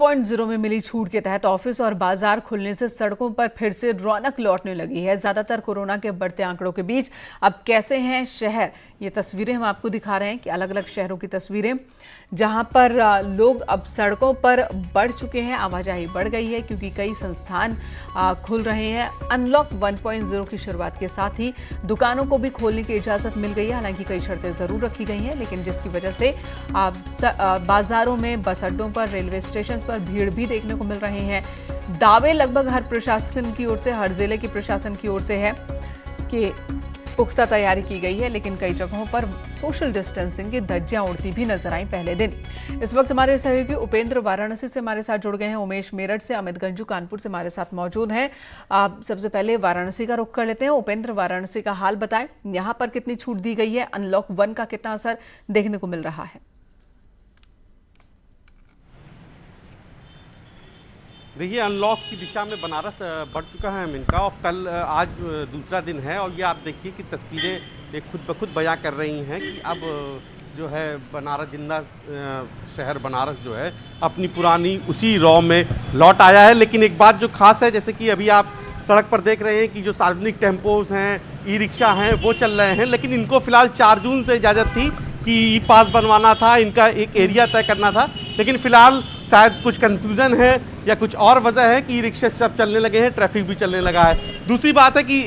1.0 में मिली छूट के तहत ऑफिस और बाजार खुलने से सड़कों पर फिर से रौनक लौटने लगी है। ज्यादातर कोरोना के बढ़ते आंकड़ों के बीच अब कैसे हैं शहर, ये तस्वीरें हम आपको दिखा रहे हैं कि अलग अलग शहरों की तस्वीरें जहां पर लोग अब सड़कों पर बढ़ चुके हैं। आवाजाही बढ़ गई है क्योंकि कई संस्थान खुल रहे हैं। अनलॉक 1.0 की शुरुआत के साथ ही दुकानों को भी खोलने की इजाजत मिल गई है। हालांकि कई शर्तें जरूर रखी गई हैं, लेकिन जिसकी वजह से बाजारों में, बस अड्डों पर, रेलवे स्टेशन पर भीड़ भी देखने को मिल रहे हैं। दावे लगभग हर प्रशासन की ओर से, हर जिले के प्रशासन की ओर से है कि पुख्ता तैयारी की गई है, लेकिन कई जगहों पर सोशल डिस्टेंसिंग की धज्जियां उड़ती भी नजर आई पहले दिन। इस वक्त हमारे सहयोगी उपेंद्र वाराणसी से हमारे साथ जुड़ गए हैं, उमेश मेरठ से, अमित गंजू कानपुर से हमारे साथ मौजूद हैं। सबसे पहले वाराणसी का रुख कर लेते हैं। उपेंद्र, वाराणसी का हाल बताएं, यहाँ पर कितनी छूट दी गई है, अनलॉक 1 का कितना असर देखने को मिल रहा है? देखिए, अनलॉक की दिशा में बनारस बढ़ चुका है इनका, और कल आज दूसरा दिन है। और ये आप देखिए कि तस्वीरें खुद ब खुद बयां कर रही हैं कि अब जो है बनारस, जिंदा शहर बनारस जो है अपनी पुरानी उसी रॉ में लौट आया है। लेकिन एक बात जो खास है, जैसे कि अभी आप सड़क पर देख रहे हैं कि जो सार्वजनिक टेम्पोज हैं, ई रिक्शा हैं, वो चल रहे हैं। लेकिन इनको फिलहाल 4 जून से इजाज़त थी कि ई पास बनवाना था, इनका एक एरिया तय करना था। लेकिन फिलहाल शायद कुछ कंफ्यूजन है या कुछ और वजह है कि ई रिक्शा सब चलने लगे हैं, ट्रैफिक भी चलने लगा है। दूसरी बात है कि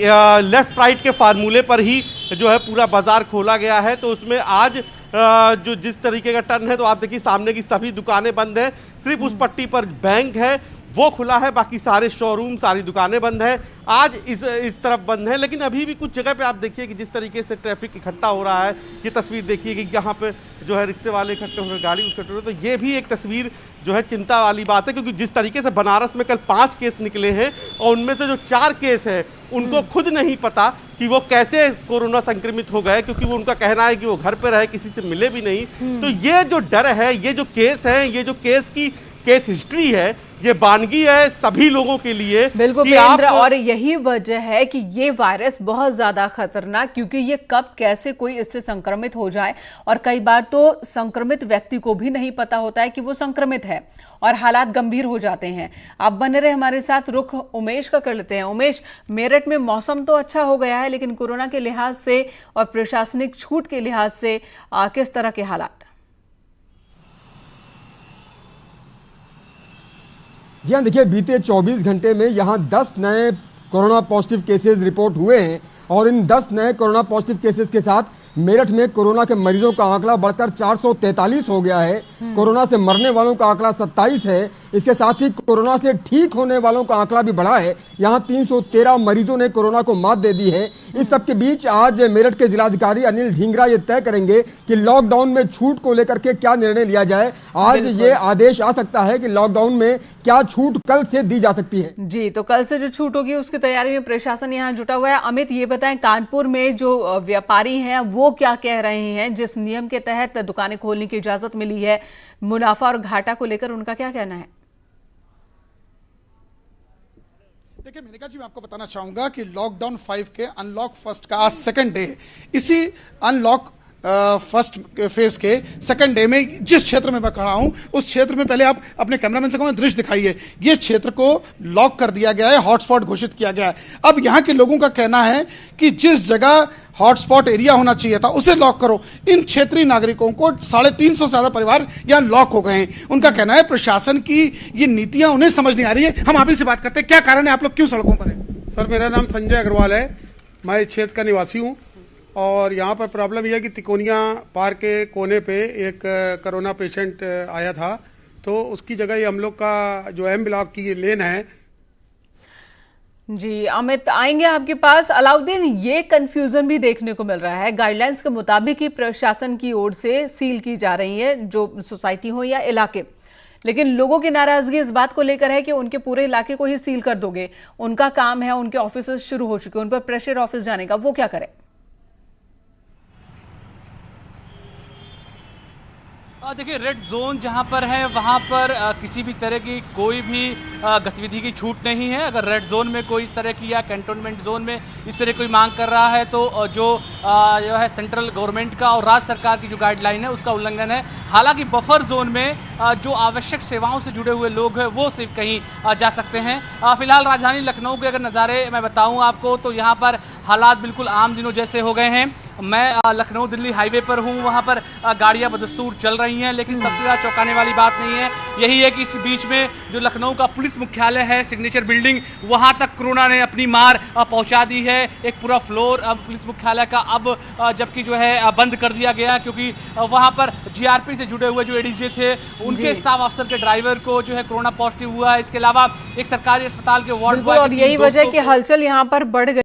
लेफ्ट राइट के फार्मूले पर ही जो है पूरा बाजार खोला गया है। तो उसमें आज जो जिस तरीके का टर्न है, तो आप देखिए सामने की सभी दुकानें बंद हैं। सिर्फ उस पट्टी पर बैंक है, वो खुला है, बाकी सारे शोरूम, सारी दुकानें बंद हैं। आज इस तरफ बंद है। लेकिन अभी भी कुछ जगह पे आप देखिए कि जिस तरीके से ट्रैफिक इकट्ठा हो रहा है, ये तस्वीर देखिए कि यहाँ पे जो है रिक्शे वाले इकट्ठे हो रहे, गाड़ी इकट्ठे हो रहे, तो ये भी एक तस्वीर जो है चिंता वाली बात है। क्योंकि जिस तरीके से बनारस में कल 5 केस निकले हैं और उनमें से जो 4 केस है उनको खुद नहीं पता कि वो कैसे कोरोना संक्रमित हो गए, क्योंकि वो उनका कहना है कि वो घर पे रहे, किसी से मिले भी नहीं। तो ये जो डर है, ये जो केस है, ये जो केस हिस्ट्री है, ये वानगी है सभी लोगों के लिए। बिल्कुल पेंद्र, और यही वजह है कि ये वायरस बहुत ज्यादा खतरनाक, क्योंकि ये कब कैसे कोई इससे संक्रमित हो जाए, और कई बार तो संक्रमित व्यक्ति को भी नहीं पता होता है कि वो संक्रमित है और हालात गंभीर हो जाते हैं। आप बने रहे हमारे साथ। रुख उमेश का कर लेते हैं। उमेश, मेरठ में मौसम तो अच्छा हो गया है, लेकिन कोरोना के लिहाज से और प्रशासनिक छूट के लिहाज से किस तरह के हालात? जी हाँ, देखिए बीते 24 घंटे में यहाँ 10 नए कोरोना पॉजिटिव केसेस रिपोर्ट हुए हैं, और इन 10 नए कोरोना पॉजिटिव केसेस के साथ मेरठ में कोरोना के मरीजों का आंकड़ा बढ़कर 443 हो गया है। कोरोना से मरने वालों का आंकड़ा 27 है। इसके साथ ही कोरोना से ठीक होने वालों का आंकड़ा भी बढ़ा है। यहाँ 313 मरीजों ने कोरोना को मात दे दी है। इस सब के बीच आज मेरठ के जिलाधिकारी अनिल ढींगरा ये तय करेंगे कि लॉकडाउन में छूट को लेकर के क्या निर्णय लिया जाए। आज ये आदेश आ सकता है कि लॉकडाउन में क्या छूट कल से दी जा सकती है। जी, तो कल से जो छूट होगी उसकी तैयारी में प्रशासन यहाँ जुटा हुआ है। अमित, ये बताएं, कानपुर में जो व्यापारी हैं वो क्या कह रहे हैं? जिस नियम के तहत दुकानें खोलने की इजाजत मिली है, मुनाफा और घाटा को लेकर उनका क्या कहना है? देखिए मेनका जी, मैं आपको बताना चाहूंगा कि लॉकडाउन 5 के अनलॉक फर्स्ट का आज सेकंड डे। इसी अनलॉक फर्स्ट फेज के सेकंड डे में जिस क्षेत्र में मैं खड़ा हूं, उस क्षेत्र में पहले आप अपने कैमरामैन से कहूं दृश्य दिखाइए। ये क्षेत्र को लॉक कर दिया गया है, हॉटस्पॉट घोषित किया गया है। अब यहां के लोगों का कहना है कि जिस जगह हॉटस्पॉट एरिया होना चाहिए था उसे लॉक करो। इन क्षेत्रीय नागरिकों को 350 से ज्यादा परिवार यहाँ लॉक हो गए हैं। उनका कहना है प्रशासन की ये नीतियां उन्हें समझ नहीं आ रही है। हम आप ही से बात करते हैं, क्या कारण है, आप लोग क्यों सड़कों पर हैं? सर, मेरा नाम संजय अग्रवाल है, मैं इस क्षेत्र का निवासी हूँ। और यहाँ पर प्रॉब्लम यह है कि तिकोनिया पार्क के कोने पे एक कोरोना पेशेंट आया था, तो उसकी जगह ये हम लोग का जो एम ब्लॉक की लेन है। जी अमित, आएंगे आपके पास। अलाउद्दीन, ये कंफ्यूजन भी देखने को मिल रहा है। गाइडलाइंस के मुताबिक ही प्रशासन की ओर से सील की जा रही है जो सोसाइटी हो या इलाके, लेकिन लोगों की नाराजगी इस बात को लेकर है कि उनके पूरे इलाके को ही सील कर दोगे। उनका काम है, उनके ऑफिस शुरू हो चुके, उन पर प्रेशर ऑफिस जाने का, वो क्या करें? देखिए, रेड जोन जहां पर है वहां पर किसी भी तरह की कोई भी गतिविधि की छूट नहीं है। अगर रेड जोन में कोई इस तरह की या कैंटोनमेंट जोन में इस तरह कोई मांग कर रहा है तो जो है सेंट्रल गवर्नमेंट का और राज्य सरकार की जो गाइडलाइन है उसका उल्लंघन है। हालांकि बफर जोन में जो आवश्यक सेवाओं से जुड़े हुए लोग हैं वो सिर्फ कहीं जा सकते हैं। फिलहाल राजधानी लखनऊ के अगर नज़ारे मैं बताऊं आपको तो यहाँ पर हालात बिल्कुल आम दिनों जैसे हो गए हैं। मैं लखनऊ दिल्ली हाईवे पर हूँ, वहाँ पर गाड़ियाँ बदस्तूर चल रही हैं, लेकिन सबसे ज़्यादा चौंकाने वाली बात नहीं है, यही है कि इस बीच में जो लखनऊ का पुलिस मुख्यालय है, सिग्नेचर बिल्डिंग, वहाँ तक कोरोना ने अपनी मार पहुँचा दी है। एक पूरा फ्लोर पुलिस मुख्यालय का अब जबकि जो है बंद कर दिया गया, क्योंकि वहाँ पर जीआरपी से जुड़े हुए जो एडीजे थे उनके स्टाफ अफसर के ड्राइवर को जो है कोरोना पॉजिटिव हुआ है। इसके अलावा एक सरकारी अस्पताल के वार्ड बॉय, और यही वजह कि हलचल यहाँ पर बढ़ गई।